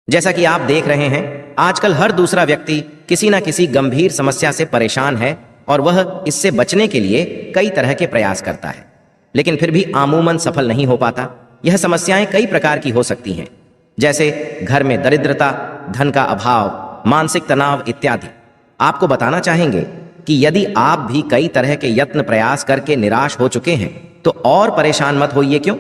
जैसा कि आप देख रहे हैं, आजकल हर दूसरा व्यक्ति किसी न किसी गंभीर समस्या से परेशान है और वह इससे बचने के लिए कई तरह के प्रयास करता है, लेकिन फिर भी आमूमन सफल नहीं हो पाता। यह समस्याएं कई प्रकार की हो सकती हैं, जैसे घर में दरिद्रता, धन का अभाव, मानसिक तनाव इत्यादि। आपको बताना चाहेंगे कि यदि आप भी कई तरह के यत्न प्रयास करके निराश हो चुके हैं तो और परेशान मत होइए। क्यों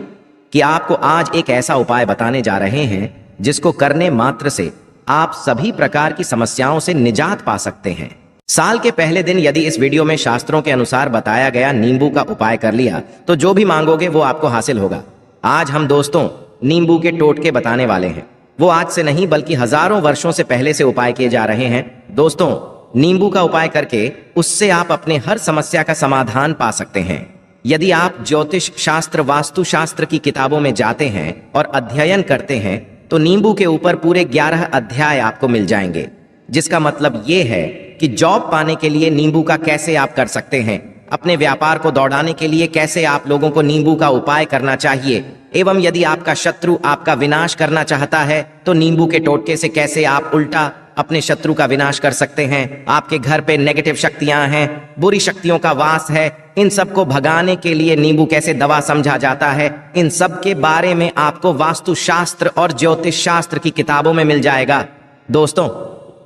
कि आपको आज एक ऐसा उपाय बताने जा रहे हैं जिसको करने मात्र से आप सभी प्रकार की समस्याओं से निजात पा सकते हैं। साल के पहले दिन यदि इस वीडियो में शास्त्रों के अनुसार बताया गया नींबू का उपाय कर लिया तो जो भी मांगोगे वो आपको हासिल होगा। आज हम दोस्तों नींबू के टोटके बताने वाले हैं। वो आज से नहीं बल्कि हजारों वर्षों से पहले से उपाय किए जा रहे हैं। दोस्तों, नींबू का उपाय करके उससे आप अपने हर समस्या का समाधान पा सकते हैं। यदि आप ज्योतिष शास्त्र, वास्तु शास्त्र की किताबों में जाते हैं और अध्ययन करते हैं तो नींबू के ऊपर पूरे 11 अध्याय आपको मिल जाएंगे, जिसका मतलब ये है कि जॉब पाने के लिए नींबू का कैसे आप कर सकते हैं, अपने व्यापार को दौड़ाने के लिए कैसे आप लोगों को नींबू का उपाय करना चाहिए, एवं यदि आपका शत्रु आपका विनाश करना चाहता है तो नींबू के टोटके से कैसे आप उल्टा अपने शत्रु का विनाश कर सकते हैं। आपके घर पे नेगेटिव शक्तियां हैं, बुरी शक्तियों का वास है, इन सब को भगाने के लिए नींबू कैसे दवा समझा जाता है, इन सब के बारे में आपको वास्तु शास्त्र और ज्योतिष शास्त्र की किताबों में मिल जाएगा। दोस्तों,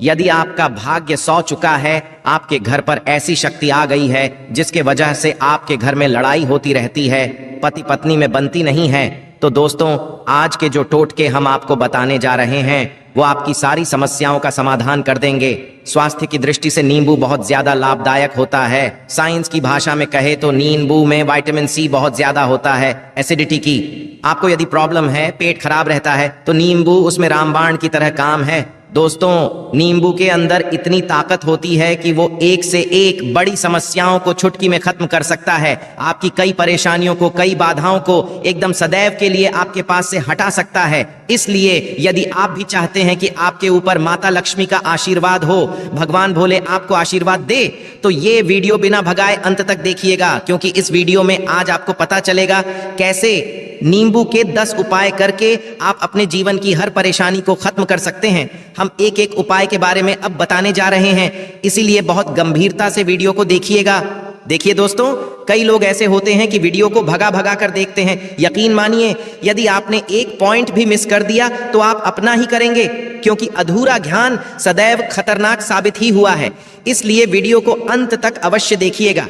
यदि आपका भाग्य सौ चुका है, आपके घर पर ऐसी शक्ति आ गई है जिसके वजह से आपके घर में लड़ाई होती रहती है, पति पत्नी में बनती नहीं है, तो दोस्तों आज के जो टोटके हम आपको बताने जा रहे हैं वो आपकी सारी समस्याओं का समाधान कर देंगे। स्वास्थ्य की दृष्टि से नींबू बहुत ज्यादा लाभदायक होता है। साइंस की भाषा में कहे तो नींबू में विटामिन सी बहुत ज्यादा होता है, एसिडिटी की। आपको यदि प्रॉब्लम है, पेट खराब रहता है, तो नींबू उसमें रामबाण की तरह काम है। दोस्तों, नींबू के अंदर इतनी ताकत होती है कि वो एक से एक बड़ी समस्याओं को चुटकी में खत्म कर सकता है। आपकी कई परेशानियों को, कई बाधाओं को एकदम सदैव के लिए आपके पास से हटा सकता है। इसलिए यदि आप भी चाहते हैं कि आपके ऊपर माता लक्ष्मी का आशीर्वाद हो, भगवान भोले आपको आशीर्वाद दे, तो ये वीडियो बिना भगाए अंत तक देखिएगा, क्योंकि इस वीडियो में आज आपको पता चलेगा कैसे नींबू के 10 उपाय करके आप अपने जीवन की हर परेशानी को खत्म कर सकते हैं। हम एक एक उपाय के बारे में अब बताने जा रहे हैं, इसीलिए बहुत गंभीरता से वीडियो को देखिएगा। देखिए दोस्तों, कई लोग ऐसे होते हैं कि वीडियो को भगा भगा कर देखते हैं। यकीन मानिए, यदि आपने एक पॉइंट भी मिस कर दिया तो आप अपना ही करेंगे, क्योंकि अधूरा ज्ञान सदैव खतरनाक साबित ही हुआ है। इसलिए वीडियो को अंत तक अवश्य देखिएगा।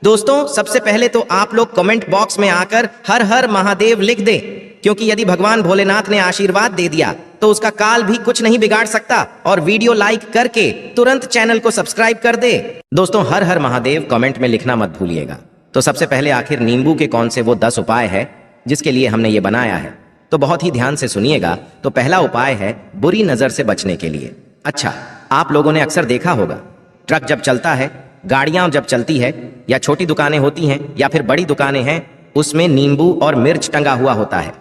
दोस्तों, सबसे पहले तो आप लोग कमेंट बॉक्स में आकर हर हर महादेव लिख दें, क्योंकि यदि भगवान भोलेनाथ ने आशीर्वाद दे दिया तो उसका काल भी कुछ नहीं बिगाड़ सकता। और वीडियो लाइक करके तुरंत चैनल को सब्सक्राइब कर दे। दोस्तों, हर हर महादेव कमेंट में लिखना मत भूलिएगा। तो सबसे पहले आखिर नींबू के कौन से वो 10 उपाय है जिसके लिए हमने ये बनाया है, तो बहुत ही ध्यान से सुनिएगा। तो पहला उपाय है बुरी नजर से बचने के लिए। अच्छा, आप लोगों ने अक्सर देखा होगा, ट्रक जब चलता है, गाड़ियां जब चलती है, या छोटी दुकानें होती हैं या फिर बड़ी दुकानें हैं, उसमें नींबू और मिर्च टंगा हुआ होता है।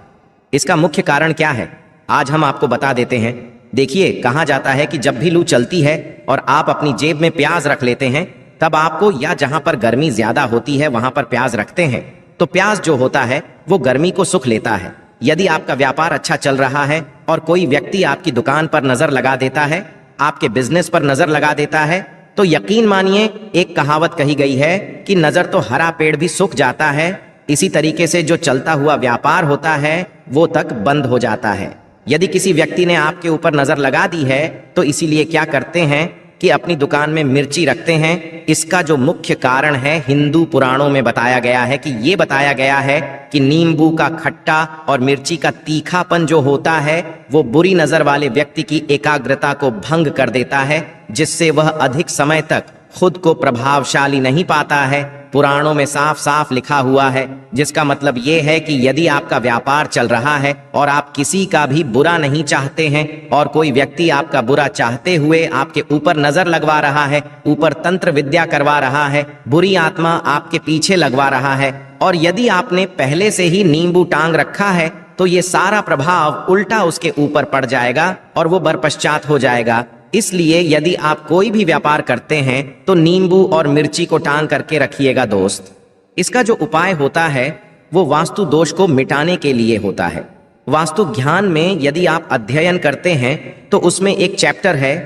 इसका मुख्य कारण क्या है आज हम आपको बता देते हैं। देखिए, कहा जाता है कि जब भी लू चलती है और आप अपनी जेब में प्याज रख लेते हैं, तब आपको, या जहां पर गर्मी ज्यादा होती है वहां पर प्याज रखते हैं, तो प्याज जो होता है वो गर्मी को सुख लेता है। यदि आपका व्यापार अच्छा चल रहा है और कोई व्यक्ति आपकी दुकान पर नजर लगा देता है, आपके बिजनेस पर नजर लगा देता है, तो यकीन मानिए, एक कहावत कही गई है कि नजर तो हरा पेड़ भी सूख जाता है, इसी तरीके से जो चलता हुआ व्यापार होता है वो तक बंद हो जाता है। यदि किसी व्यक्ति ने आपके ऊपर नजर लगा दी है तो इसीलिए क्या करते हैं कि अपनी दुकान में मिर्ची रखते हैं। इसका जो मुख्य कारण है, हिंदू पुराणों में बताया गया है कि ये बताया गया है कि नींबू का खट्टा और मिर्ची का तीखापन जो होता है वो बुरी नजर वाले व्यक्ति की एकाग्रता को भंग कर देता है, जिससे वह अधिक समय तक खुद को प्रभावशाली नहीं पाता है। पुराणों में साफ साफ लिखा हुआ है, जिसका मतलब ये है कि यदि आपका व्यापार चल रहा है और आप किसी का भी बुरा नहीं चाहते हैं और कोई व्यक्ति आपका बुरा चाहते हुए आपके ऊपर नजर लगवा रहा है, ऊपर तंत्र विद्या करवा रहा है, बुरी आत्मा आपके पीछे लगवा रहा है, और यदि आपने पहले से ही नींबू टांग रखा है तो ये सारा प्रभाव उल्टा उसके ऊपर पड़ जाएगा और वो बरपश्चात हो जाएगा। इसलिए यदि आप कोई भी व्यापार करते हैं तो नींबू और मिर्ची को टांग करके रखिएगा दोस्त। इसका जो उपाय होता है वो वास्तु दोष को मिटाने के लिए होता है। वास्तु ज्ञान में यदि आप अध्ययन करते हैं तो उसमें एक चैप्टर है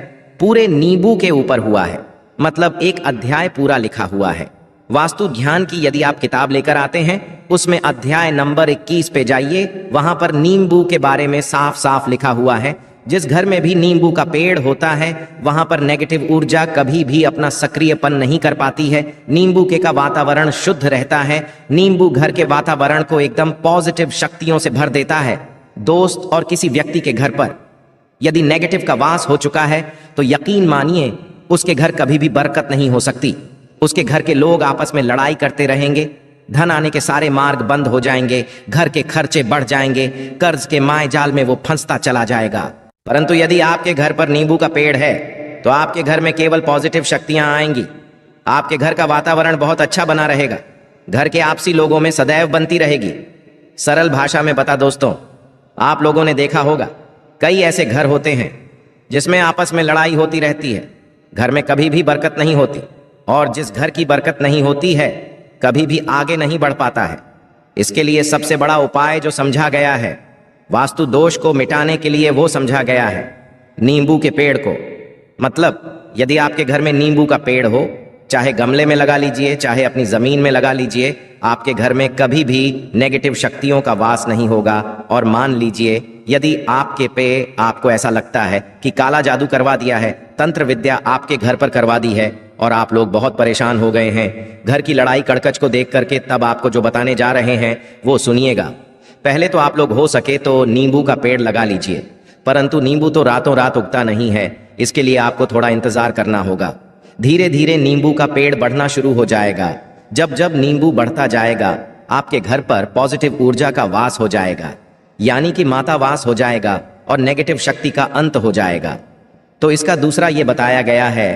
पूरे नींबू के ऊपर हुआ है, मतलब एक अध्याय पूरा लिखा हुआ है। वास्तु ध्यान की यदि आप किताब लेकर आते हैं उसमें अध्याय नंबर 21 पे जाइए, वहां पर नींबू के बारे में साफ साफ लिखा हुआ है। जिस घर में भी नींबू का पेड़ होता है वहां पर नेगेटिव ऊर्जा कभी भी अपना सक्रियपन नहीं कर पाती है। नींबू के का वातावरण शुद्ध रहता है। नींबू घर के वातावरण को एकदम पॉजिटिव शक्तियों से भर देता है। दोस्त और किसी व्यक्ति के घर पर यदि नेगेटिव का वास हो चुका है तो यकीन मानिए उसके घर कभी भी बरकत नहीं हो सकती। उसके घर के लोग आपस में लड़ाई करते रहेंगे, धन आने के सारे मार्ग बंद हो जाएंगे, घर के खर्चे बढ़ जाएंगे, कर्ज के माय जाल में वो फंसता चला जाएगा। परंतु यदि आपके घर पर नींबू का पेड़ है तो आपके घर में केवल पॉजिटिव शक्तियां आएंगी। आपके घर का वातावरण बहुत अच्छा बना रहेगा। घर के आपसी लोगों में सदैव बनती रहेगी। सरल भाषा में बता दोस्तों, आप लोगों ने देखा होगा कई ऐसे घर होते हैं जिसमें आपस में लड़ाई होती रहती है, घर में कभी भी बरकत नहीं होती, और जिस घर की बरकत नहीं होती है कभी भी आगे नहीं बढ़ पाता है। इसके लिए सबसे बड़ा उपाय जो समझा गया है, वास्तु दोष को मिटाने के लिए वो समझा गया है नींबू के पेड़ को। मतलब यदि आपके घर में नींबू का पेड़ हो, चाहे गमले में लगा लीजिए चाहे अपनी जमीन में लगा लीजिए, आपके घर में कभी भी नेगेटिव शक्तियों का वास नहीं होगा। और मान लीजिए यदि आपके पे आपको ऐसा लगता है कि काला जादू करवा दिया है, तंत्र विद्या आपके घर पर करवा दी है और आप लोग बहुत परेशान हो गए हैं घर की लड़ाई कड़कच को देख करके, तब आपको जो बताने जा रहे हैं वो सुनिएगा। पहले तो आप लोग हो सके तो नींबू का पेड़ लगा लीजिए, परंतु नींबू तो रातों रात उगता नहीं है। इसके लिए आपको थोड़ा इंतजार करना होगा। धीरे धीरे नींबू का पेड़ बढ़ना शुरू हो जाएगा। जब जब नींबू बढ़ता जाएगा आपके घर पर पॉजिटिव ऊर्जा का वास हो जाएगा, यानी कि माता वास हो जाएगा और नेगेटिव शक्ति का अंत हो जाएगा। तो इसका दूसरा ये बताया गया है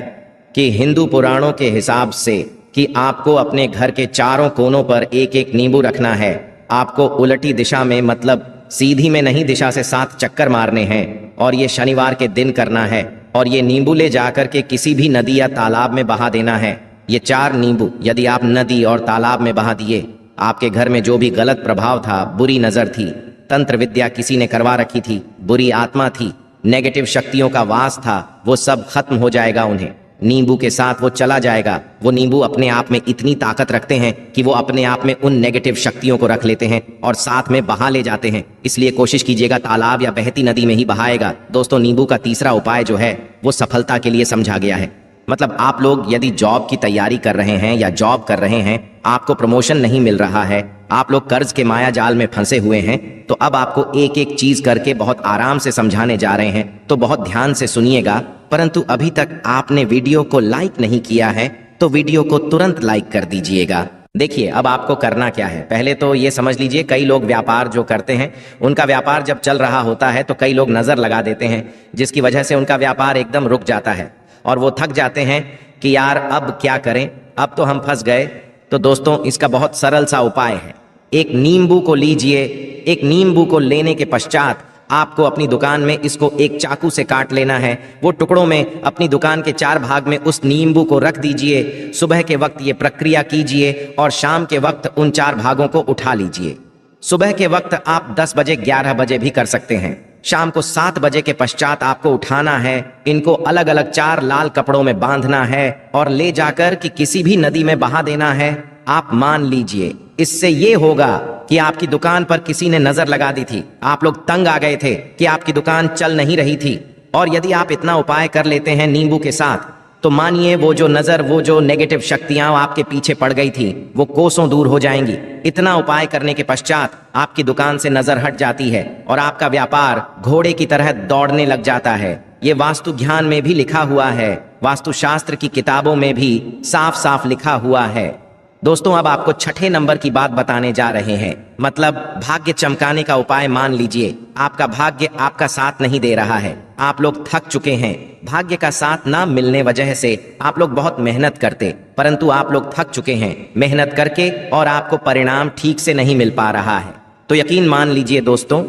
कि हिंदू पुराणों के हिसाब से कि आपको अपने घर के चारों कोनों पर एक एक नींबू रखना है। आपको उलटी दिशा में, मतलब सीधी में नहीं, दिशा से 7 चक्कर मारने हैं और ये शनिवार के दिन करना है। और ये नींबू ले जाकर के किसी भी नदी या तालाब में बहा देना है। ये 4 नींबू यदि आप नदी और तालाब में बहा दिए, आपके घर में जो भी गलत प्रभाव था, बुरी नजर थी, तंत्र विद्या किसी ने करवा रखी थी, बुरी आत्मा थी, नेगेटिव शक्तियों का वास था, वो सब खत्म हो जाएगा। उन्हें नींबू के साथ वो चला जाएगा। वो नींबू अपने आप में इतनी ताकत रखते हैं कि वो अपने आप में उन नेगेटिव शक्तियों को रख लेते हैं और साथ में बहा ले जाते हैं। इसलिए कोशिश कीजिएगा तालाब या बहती नदी में ही बहाएगा। दोस्तों, नींबू का तीसरा उपाय जो है वो सफलता के लिए समझा गया है। मतलब आप लोग यदि जॉब की तैयारी कर रहे हैं या जॉब कर रहे हैं, आपको प्रमोशन नहीं मिल रहा है, आप लोग कर्ज के माया जाल में फंसे हुए हैं, तो अब आपको एक एक चीज करके बहुत आराम से समझाने जा रहे हैं। तो बहुत ध्यान से सुनिएगा। परंतु अभी तक आपने वीडियो को लाइक नहीं किया है तो वीडियो को तुरंत लाइक कर दीजिएगा। देखिए अब आपको करना क्या है। पहले तो ये समझ लीजिए, कई लोग व्यापार जो करते हैं, उनका व्यापार जब चल रहा होता है तो कई लोग नजर लगा देते हैं, जिसकी वजह से उनका व्यापार एकदम रुक जाता है और वो थक जाते हैं कि यार अब क्या करें, अब तो हम फंस गए। तो दोस्तों, इसका बहुत सरल सा उपाय है। एक नींबू को लीजिए। एक नींबू को लेने के पश्चात आपको अपनी दुकान में इसको एक चाकू से काट लेना है। वो टुकड़ों में अपनी दुकान के 4 भाग में उस नींबू को रख दीजिए। सुबह के वक्त ये प्रक्रिया कीजिए और शाम के वक्त उन 4 भागों को उठा लीजिए। सुबह के वक्त आप 10 बजे 11 बजे भी कर सकते हैं। शाम को 7 बजे के पश्चात आपको उठाना है। इनको अलग अलग 4 लाल कपड़ों में बांधना है और ले जाकर कि किसी भी नदी में बहा देना है। आप मान लीजिए इससे ये होगा कि आपकी दुकान पर किसी ने नजर लगा दी थी, आप लोग तंग आ गए थे कि आपकी दुकान चल नहीं रही थी, और यदि आप इतना उपाय कर लेते हैं नींबू के साथ, तो मानिए वो जो नजर, वो जो नेगेटिव शक्तियां आपके पीछे पड़ गई थी, वो कोसों दूर हो जाएंगी। इतना उपाय करने के पश्चात आपकी दुकान से नजर हट जाती है और आपका व्यापार घोड़े की तरह दौड़ने लग जाता है। ये वास्तु ज्ञान में भी लिखा हुआ है, वास्तुशास्त्र की किताबों में भी साफ साफ लिखा हुआ है। दोस्तों, अब आपको 6ठे नंबर की बात बताने जा रहे हैं, मतलब भाग्य चमकाने का उपाय। मान लीजिए आपका भाग्य आपका साथ नहीं दे रहा है, आप लोग थक चुके हैं। भाग्य का साथ ना मिलने वजह से आप लोग बहुत मेहनत करते, परंतु आप लोग थक चुके हैं मेहनत करके और आपको परिणाम ठीक से नहीं मिल पा रहा है। तो यकीन मान लीजिए दोस्तों,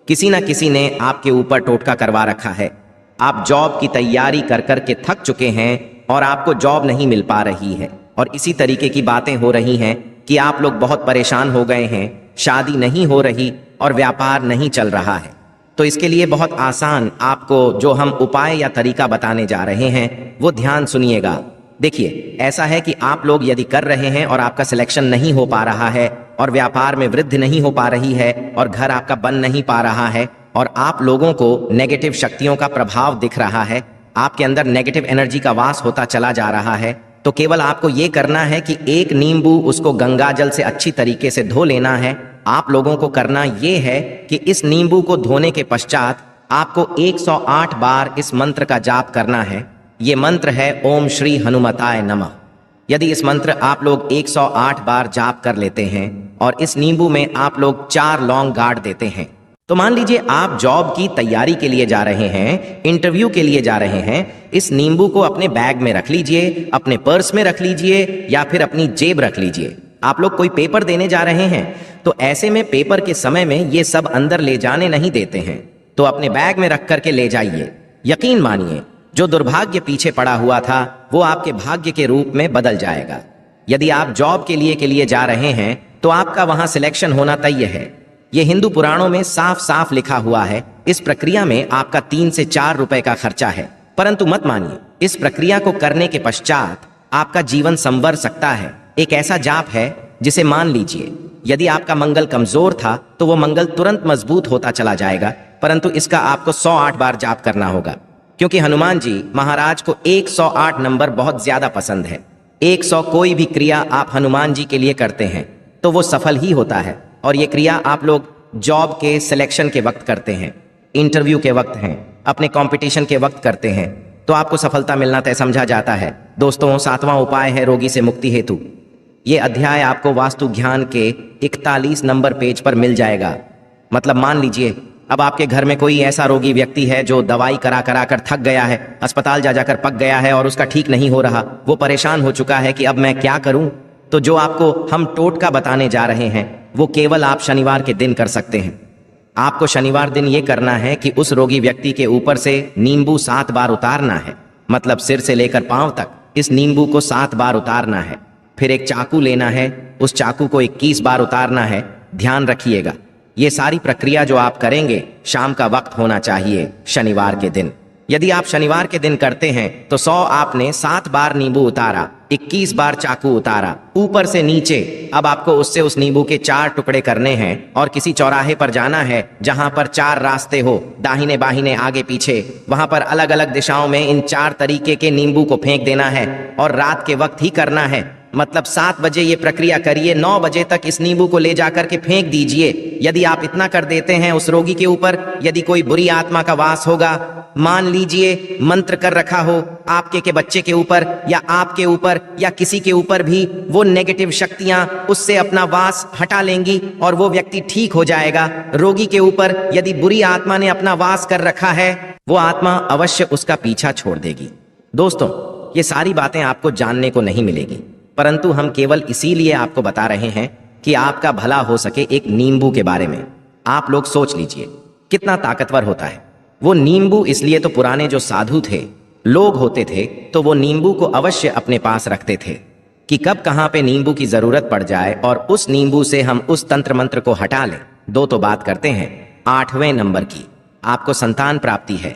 किसी ना किसी ने आपके ऊपर टोटका करवा रखा है। आप जॉब की तैयारी कर करके थक चुके हैं और आपको जॉब नहीं मिल पा रही है, और इसी तरीके की बातें हो रही हैं कि आप लोग बहुत परेशान हो गए हैं शादी नहीं हो रही और व्यापार नहीं चल रहा है, तो इसके लिए बहुत आसान आपको जो हम उपाय या तरीका बताने जा रहे हैं वो ध्यान सुनिएगा। देखिए, ऐसा है कि आप लोग यदि कर रहे हैं और आपका सिलेक्शन नहीं हो पा रहा है और व्यापार में वृद्धि नहीं हो पा रही है और घर आपका बन नहीं पा रहा है और आप लोगों को नेगेटिव शक्तियों का प्रभाव दिख रहा है, आपके अंदर नेगेटिव एनर्जी का वास होता चला जा रहा है, तो केवल आपको ये करना है कि एक नींबू उसको गंगा जल से अच्छी तरीके से धो लेना है। आप लोगों को करना ये है कि इस नींबू को धोने के पश्चात आपको 108 बार इस मंत्र का जाप करना है। ये मंत्र है ओम श्री हनुमताय नमः। यदि इस मंत्र आप लोग 108 बार जाप कर लेते हैं और इस नींबू में आप लोग 4 लौंग गाड़ देते हैं, तो मान लीजिए आप जॉब की तैयारी के लिए जा रहे हैं, इंटरव्यू के लिए जा रहे हैं, इस नींबू को अपने बैग में रख लीजिए, अपने पर्स में रख लीजिए या फिर अपनी जेब रख लीजिए। आप लोग कोई पेपर देने जा रहे हैं तो ऐसे में पेपर के समय में ये सब अंदर ले जाने नहीं देते हैं, तो अपने बैग में रख करके ले जाइए। यकीन मानिए, जो दुर्भाग्य पीछे पड़ा हुआ था वो आपके भाग्य के रूप में बदल जाएगा। यदि आप जॉब के लिए जा रहे हैं तो आपका वहां सिलेक्शन होना तय है। ये हिंदू पुराणों में साफ साफ लिखा हुआ है। इस प्रक्रिया में आपका 3 से 4 रुपए का खर्चा है, परंतु मत मानिए, इस प्रक्रिया को करने के पश्चात आपका जीवन संवर सकता है। एक ऐसा जाप है जिसे मान लीजिए यदि आपका मंगल कमजोर था तो वो मंगल तुरंत मजबूत होता चला जाएगा, परंतु इसका आपको 108 बार जाप करना होगा, क्योंकि हनुमान जी महाराज को 108 नंबर बहुत ज्यादा पसंद है। 100 कोई भी क्रिया आप हनुमान जी के लिए करते हैं तो वो सफल ही होता है। और ये क्रिया आप लोग जॉब के सिलेक्शन के वक्त करते हैं, इंटरव्यू के वक्त हैं, अपने कंपटीशन के वक्त करते हैं, तो आपको सफलता मिलना तय समझा जाता है। दोस्तों, 7वां उपाय है रोगी से मुक्ति हेतु। ये अध्याय आपको वास्तु ज्ञान के 41 नंबर पेज पर मिल जाएगा। मतलब मान लीजिए अब आपके घर में कोई ऐसा रोगी व्यक्ति है जो दवाई करा करा कर थक गया है, अस्पताल जा जाकर पक गया है और उसका ठीक नहीं हो रहा, वो परेशान हो चुका है कि अब मैं क्या करूं। तो जो आपको हम टोटका बताने जा रहे हैं वो केवल आप शनिवार के दिन कर सकते हैं। आपको शनिवार दिन ये करना है कि उस रोगी व्यक्ति के ऊपर से नींबू 7 बार उतारना है, मतलब सिर से लेकर पांव तक इस नींबू को 7 बार उतारना है। फिर एक चाकू लेना है, उस चाकू को 21 बार उतारना है। ध्यान रखिएगा, ये सारी प्रक्रिया जो आप करेंगे शाम का वक्त होना चाहिए, शनिवार के दिन। यदि आप शनिवार के दिन करते हैं तो 100 आपने 7 बार नींबू उतारा, 21 बार चाकू उतारा ऊपर से नीचे। अब आपको उससे उस नींबू के 4 टुकड़े करने हैं और किसी चौराहे पर जाना है जहां पर 4 रास्ते हो, दाहिने बाहिने आगे पीछे, वहां पर अलग अलग दिशाओं में इन 4 तरीके के नींबू को फेंक देना है और रात के वक्त ही करना है। मतलब 7 बजे ये प्रक्रिया करिए, 9 बजे तक इस नींबू को ले जाकर के फेंक दीजिए। यदि आप इतना कर देते हैं उस रोगी के ऊपर, यदि कोई बुरी आत्मा का वास होगा, मान लीजिए मंत्र कर रखा हो आपके के बच्चे के ऊपर या आपके ऊपर या किसी के ऊपर भी, वो नेगेटिव शक्तियां उससे अपना वास हटा लेंगी और वो व्यक्ति ठीक हो जाएगा। रोगी के ऊपर यदि बुरी आत्मा ने अपना वास कर रखा है वो आत्मा अवश्य उसका पीछा छोड़ देगी। दोस्तों, ये सारी बातें आपको जानने को नहीं मिलेगी, परंतु हम केवल इसीलिए आपको बता रहे हैं कि आपका भला हो सके। एक नींबू के बारे में आप लोग सोच लीजिए कितना ताकतवर होता है वो नींबू। इसलिए तो पुराने जो साधु थे, लोग होते थे, तो वो नींबू को अवश्य अपने पास रखते थे कि कब कहाँ पे नींबू की जरूरत पड़ जाए और उस नींबू से हम उस तंत्र मंत्र को हटा लें। 2 तो बात करते हैं 8वें नंबर की, आपको संतान प्राप्ति है,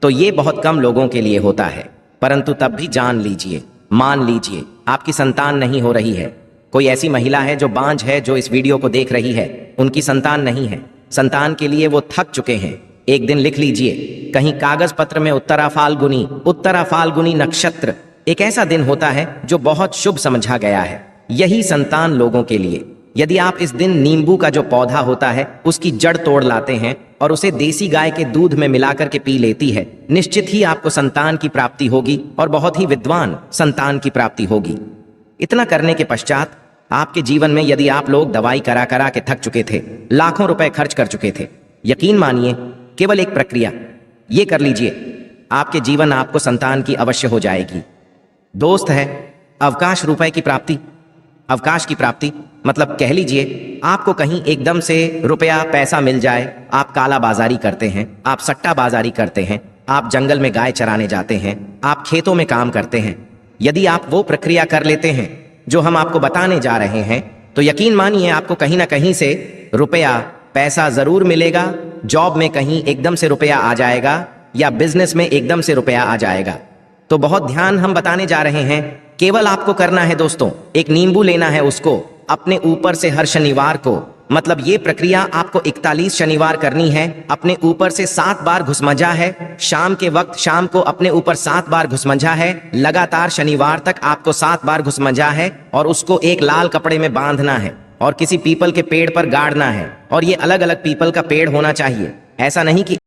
तो ये बहुत कम लोगों के लिए होता है, परंतु तब भी जान लीजिए, मान लीजिए आपकी संतान नहीं हो रही है। कोई ऐसी महिला है जो बांझ है, जो इस वीडियो को देख रही है, उनकी संतान नहीं है, संतान के लिए वो थक चुके हैं। एक दिन लिख लीजिए कहीं कागज पत्र में उत्तरा फाल्गुनी नक्षत्र एक ऐसा दिन होता है जो बहुत शुभ समझा गया है, यही संतान लोगों के लिए। यदि आप इस दिन नींबू का जो पौधा होता है उसकी जड़ तोड़ लाते हैं और उसे देसी गाय के दूध में मिलाकर के पी लेती है, निश्चित ही आपको संतान की प्राप्ति होगी और बहुत ही विद्वान संतान की प्राप्ति होगी। इतना करने के पश्चात आपके जीवन में यदि आप लोग दवाई करा करा के थक चुके थे, लाखों रुपए खर्च कर चुके थे, यकीन मानिए केवल एक प्रक्रिया ये कर लीजिए, आपके जीवन आपको संतान की अवश्य हो जाएगी। दोस्त है अवकाश रुपए की प्राप्ति, अवकाश की प्राप्ति मतलब कह लीजिए आपको कहीं एकदम से रुपया पैसा मिल जाए। आप काला बाजारी करते हैं, आप सट्टा बाजारी करते हैं, आप जंगल में गाय चराने जाते हैं, आप खेतों में काम करते हैं। यदि आप वो प्रक्रिया कर लेते हैं जो हम आपको बताने जा रहे हैं तो यकीन मानिए आपको कहीं ना कहीं से रुपया पैसा जरूर मिलेगा, जॉब में कहीं एकदम से रुपया आ जाएगा या बिजनेस में एकदम से रुपया आ जाएगा। तो बहुत ध्यान हम बताने जा रहे हैं। केवल आपको करना है दोस्तों, एक नींबू लेना है, उसको अपने ऊपर से हर शनिवार को, मतलब ये प्रक्रिया आपको 41 शनिवार करनी है। अपने ऊपर से 7 बार घुसमंजा है। शाम के वक्त शाम को अपने ऊपर 7 बार घुसमंजा है। लगातार शनिवार तक आपको 7 बार घुसमंजा है और उसको एक लाल कपड़े में बांधना है और किसी पीपल के पेड़ पर गाड़ना है। और ये अलग अलग पीपल का पेड़ होना चाहिए। ऐसा नहीं कि